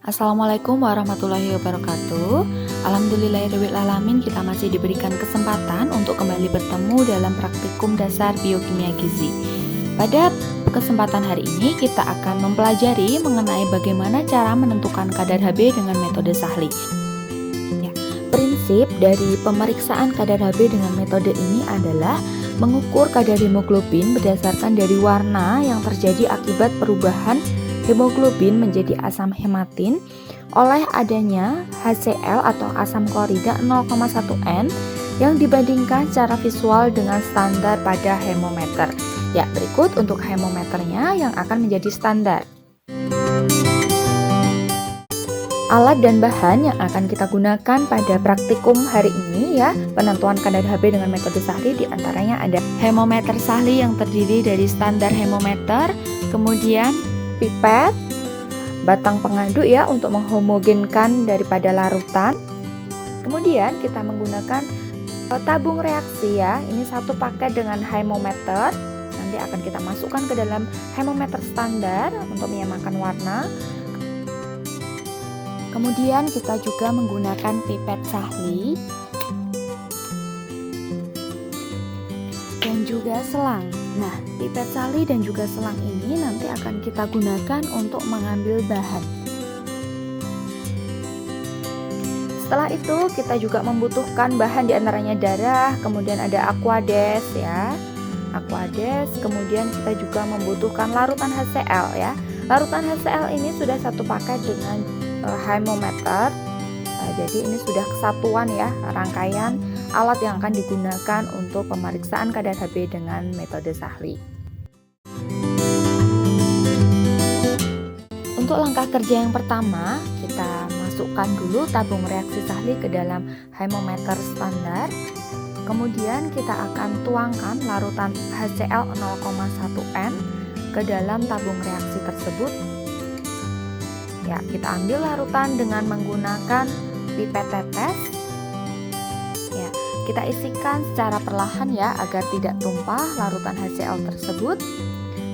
Assalamualaikum warahmatullahi wabarakatuh. Alhamdulillahirrahmanirrahim, kita masih diberikan kesempatan untuk kembali bertemu dalam praktikum dasar biokimia gizi. Pada kesempatan hari ini kita akan mempelajari mengenai bagaimana cara menentukan kadar Hb dengan metode Sahli. Prinsip dari pemeriksaan kadar Hb dengan metode ini adalah mengukur kadar hemoglobin berdasarkan dari warna yang terjadi akibat perubahan hemoglobin menjadi asam hematin oleh adanya HCl atau asam klorida 0,1 N yang dibandingkan secara visual dengan standar pada hemometer. Ya, berikut untuk hemometernya yang akan menjadi standar. Alat dan bahan yang akan kita gunakan pada praktikum hari ini ya, penentuan kadar Hb dengan metode Sahli, diantaranya ada hemometer Sahli yang terdiri dari standar hemometer, kemudian pipet, batang pengaduk ya untuk menghomogenkan daripada larutan. Kemudian kita menggunakan tabung reaksi ya, ini satu paket dengan hemometer. Nanti akan kita masukkan ke dalam hemometer standar untuk menyamakan warna. Kemudian kita juga menggunakan pipet Sahli dan juga selang. Nah, pipet Sahli dan juga selang ini nanti akan kita gunakan untuk mengambil bahan. Setelah itu kita juga membutuhkan bahan diantaranya darah, kemudian ada aquades ya, aquades, kemudian kita juga membutuhkan larutan HCl ya. Larutan HCl ini sudah satu paket dengan hemometer. Jadi ini sudah kesatuan ya, rangkaian alat yang akan digunakan untuk pemeriksaan kadar Hb dengan metode Sahli. Untuk langkah kerja yang pertama, kita masukkan dulu tabung reaksi Sahli ke dalam hemometer standar. Kemudian kita akan tuangkan larutan HCl 0,1 N ke dalam tabung reaksi tersebut. Ya, kita ambil larutan dengan menggunakan pipet tetes. Ya, kita isikan secara perlahan ya agar tidak tumpah larutan HCl tersebut.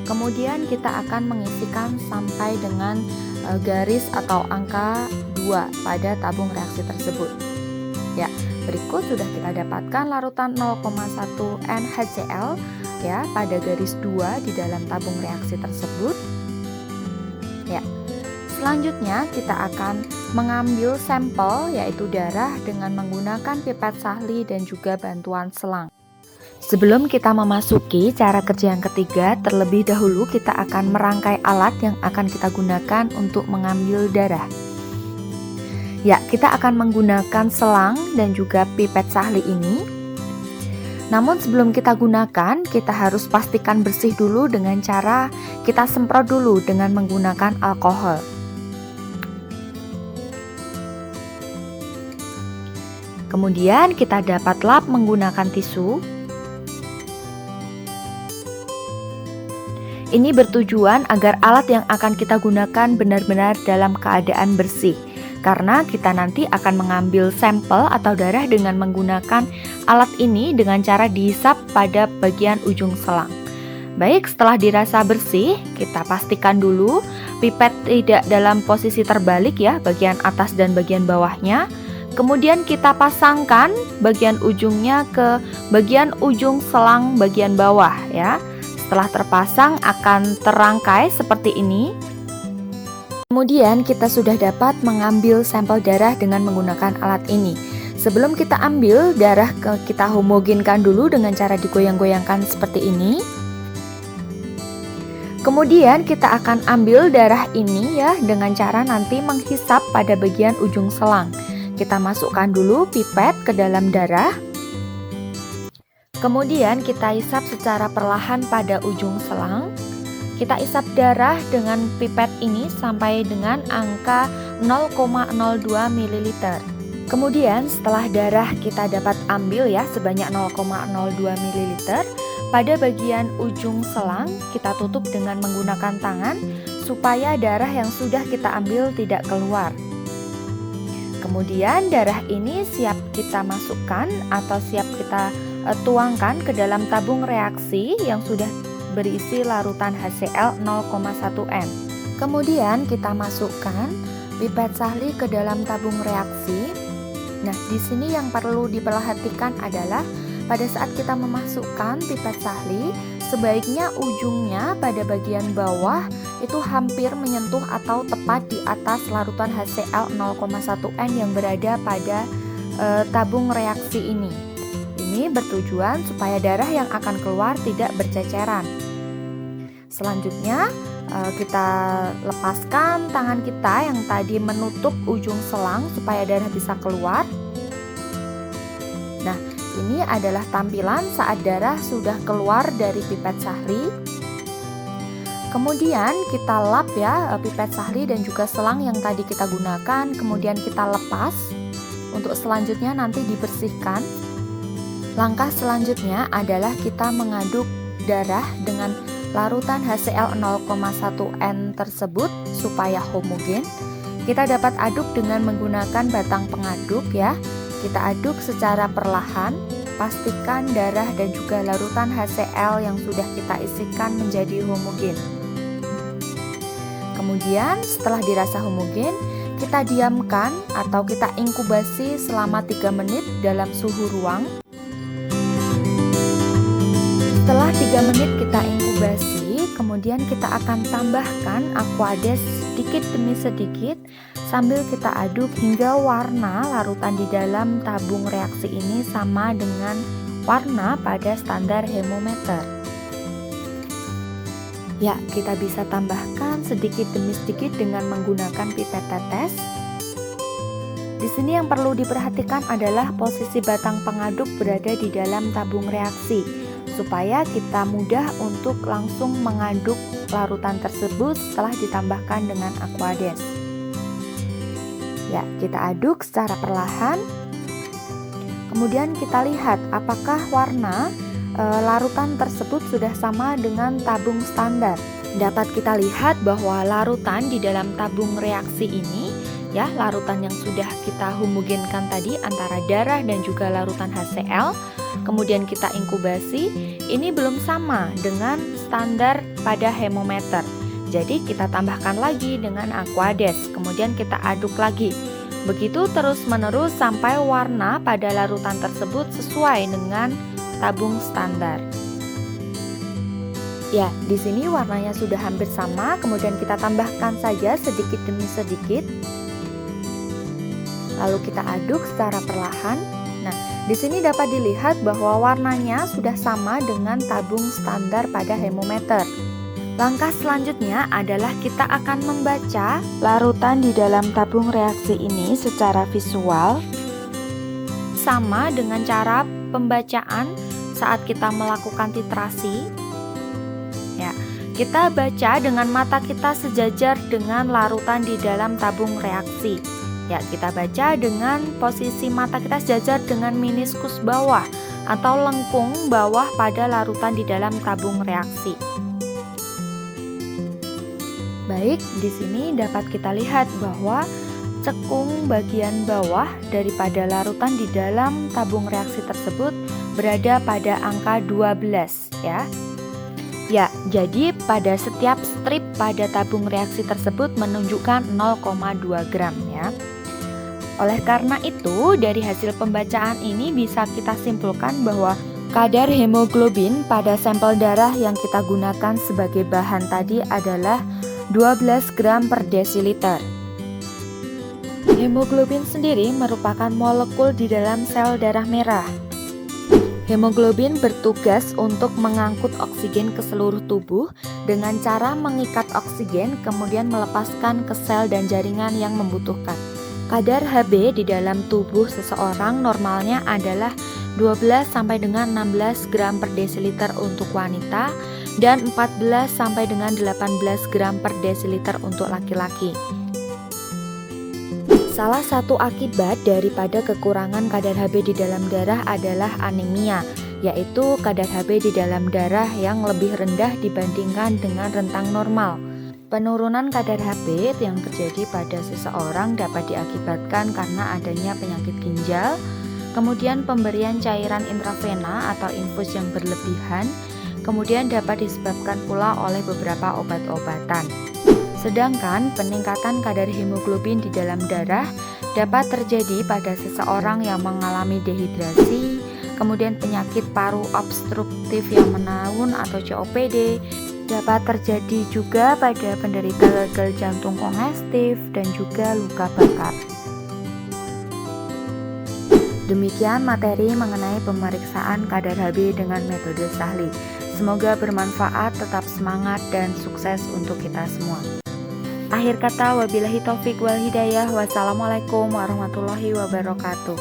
Kemudian kita akan mengisikan sampai dengan garis atau angka 2 pada tabung reaksi tersebut. Ya, berikut sudah kita dapatkan larutan 0,1 N HCl ya pada garis 2 di dalam tabung reaksi tersebut. Ya. Selanjutnya kita akan mengambil sampel yaitu darah dengan menggunakan pipet Sahli dan juga bantuan selang. Sebelum kita memasuki cara kerja yang ketiga, terlebih dahulu kita akan merangkai alat yang akan kita gunakan untuk mengambil darah. Ya, kita akan menggunakan selang dan juga pipet Sahli ini. Namun sebelum kita gunakan, kita harus pastikan bersih dulu dengan cara kita semprot dulu dengan menggunakan alkohol. Kemudian kita dapat lap menggunakan tisu. Ini bertujuan agar alat yang akan kita gunakan benar-benar dalam keadaan bersih, karena kita nanti akan mengambil sampel atau darah dengan menggunakan alat ini dengan cara dihisap pada bagian ujung selang. Baik, setelah dirasa bersih, kita pastikan dulu pipet tidak dalam posisi terbalik ya, bagian atas dan bagian bawahnya. Kemudian kita pasangkan bagian ujungnya ke bagian ujung selang bagian bawah ya. Setelah terpasang akan terangkai seperti ini. Kemudian kita sudah dapat mengambil sampel darah dengan menggunakan alat ini. Sebelum kita ambil darah, kita homogenkan dulu dengan cara digoyang-goyangkan seperti ini. Kemudian kita akan ambil darah ini ya dengan cara nanti menghisap pada bagian ujung selang. Kita masukkan dulu pipet ke dalam darah. Kemudian kita hisap secara perlahan pada ujung selang. Kita hisap darah dengan pipet ini sampai dengan angka 0,02 ml. Kemudian setelah darah kita dapat ambil ya sebanyak 0,02 ml, pada bagian ujung selang kita tutup dengan menggunakan tangan supaya darah yang sudah kita ambil tidak keluar. Kemudian darah ini siap kita masukkan atau siap kita tuangkan ke dalam tabung reaksi yang sudah berisi larutan HCl 0,1 N. Kemudian kita masukkan pipet sahli ke dalam tabung reaksi. Nah, di sini yang perlu diperhatikan adalah pada saat kita memasukkan pipet sahli, sebaiknya ujungnya pada bagian bawah itu hampir menyentuh atau tepat di atas larutan HCl 0,1N yang berada pada tabung reaksi ini. Ini bertujuan supaya darah yang akan keluar tidak berceceran. Selanjutnya kita lepaskan tangan kita yang tadi menutup ujung selang supaya darah bisa keluar. Nah, ini adalah tampilan saat darah sudah keluar dari pipet sahli. Kemudian kita lap ya pipet sahli dan juga selang yang tadi kita gunakan, kemudian kita lepas. Untuk selanjutnya nanti dibersihkan. Langkah selanjutnya adalah kita mengaduk darah dengan larutan HCl 0,1N tersebut supaya homogen. Kita dapat aduk dengan menggunakan batang pengaduk ya. Kita aduk secara perlahan, pastikan darah dan juga larutan HCl yang sudah kita isikan menjadi homogen. Kemudian setelah dirasa homogen, kita diamkan atau kita inkubasi selama 3 menit dalam suhu ruang. Setelah 3 menit kita inkubasi, kemudian kita akan tambahkan Aquades sedikit demi sedikit sambil kita aduk hingga warna larutan di dalam tabung reaksi ini sama dengan warna pada standar hemometer. Ya, kita bisa tambahkan sedikit demi sedikit dengan menggunakan pipet tetes. Di sini yang perlu diperhatikan adalah posisi batang pengaduk berada di dalam tabung reaksi, supaya kita mudah untuk langsung mengaduk larutan tersebut setelah ditambahkan dengan Aquades. Ya, kita aduk secara perlahan. Kemudian kita lihat apakah warna larutan tersebut sudah sama dengan tabung standar. Dapat kita lihat bahwa larutan di dalam tabung reaksi ini, ya, larutan yang sudah kita homogenkan tadi antara darah dan juga larutan HCl, kemudian kita inkubasi, ini belum sama dengan standar pada hemometer. Jadi kita tambahkan lagi dengan Aquades, kemudian kita aduk lagi. Begitu terus menerus sampai warna pada larutan tersebut sesuai dengan tabung standar. Ya, di sini warnanya sudah hampir sama, kemudian kita tambahkan saja sedikit demi sedikit. Lalu kita aduk secara perlahan. Nah, di sini dapat dilihat bahwa warnanya sudah sama dengan tabung standar pada hemometer. Langkah selanjutnya adalah kita akan membaca larutan di dalam tabung reaksi ini secara visual. Sama dengan cara pembacaan saat kita melakukan titrasi. Ya, kita baca dengan mata kita sejajar dengan larutan di dalam tabung reaksi. Ya, kita baca dengan posisi mata kita sejajar dengan meniskus bawah atau lengkung bawah pada larutan di dalam tabung reaksi. Baik, di sini dapat kita lihat bahwa cekung bagian bawah daripada larutan di dalam tabung reaksi tersebut berada pada angka 12 ya. Ya, jadi pada setiap strip pada tabung reaksi tersebut menunjukkan 0,2 gram ya. Oleh karena itu, dari hasil pembacaan ini bisa kita simpulkan bahwa kadar hemoglobin pada sampel darah yang kita gunakan sebagai bahan tadi adalah 12 gram per desiliter. Hemoglobin sendiri merupakan molekul di dalam sel darah merah. Hemoglobin bertugas untuk mengangkut oksigen ke seluruh tubuh dengan cara mengikat oksigen kemudian melepaskan ke sel dan jaringan yang membutuhkan. Kadar Hb di dalam tubuh seseorang normalnya adalah 12 sampai dengan 16 gram per desiliter untuk wanita dan 14 sampai dengan 18 gram per desiliter untuk laki-laki. Salah satu akibat daripada kekurangan kadar Hb di dalam darah adalah anemia, yaitu kadar Hb di dalam darah yang lebih rendah dibandingkan dengan rentang normal. Penurunan kadar Hb yang terjadi pada seseorang dapat diakibatkan karena adanya penyakit ginjal, kemudian pemberian cairan intravena atau infus yang berlebihan, kemudian dapat disebabkan pula oleh beberapa obat-obatan. Sedangkan peningkatan kadar hemoglobin di dalam darah dapat terjadi pada seseorang yang mengalami dehidrasi, kemudian penyakit paru obstruktif yang menahun atau COPD, dapat terjadi juga pada penderita gagal jantung kongestif dan juga luka bakar. Demikian materi mengenai pemeriksaan kadar HB dengan metode Sahli. Semoga bermanfaat, tetap semangat dan sukses untuk kita semua. Akhir kata, wabillahi taufik wal hidayah. Wassalamualaikum warahmatullahi wabarakatuh.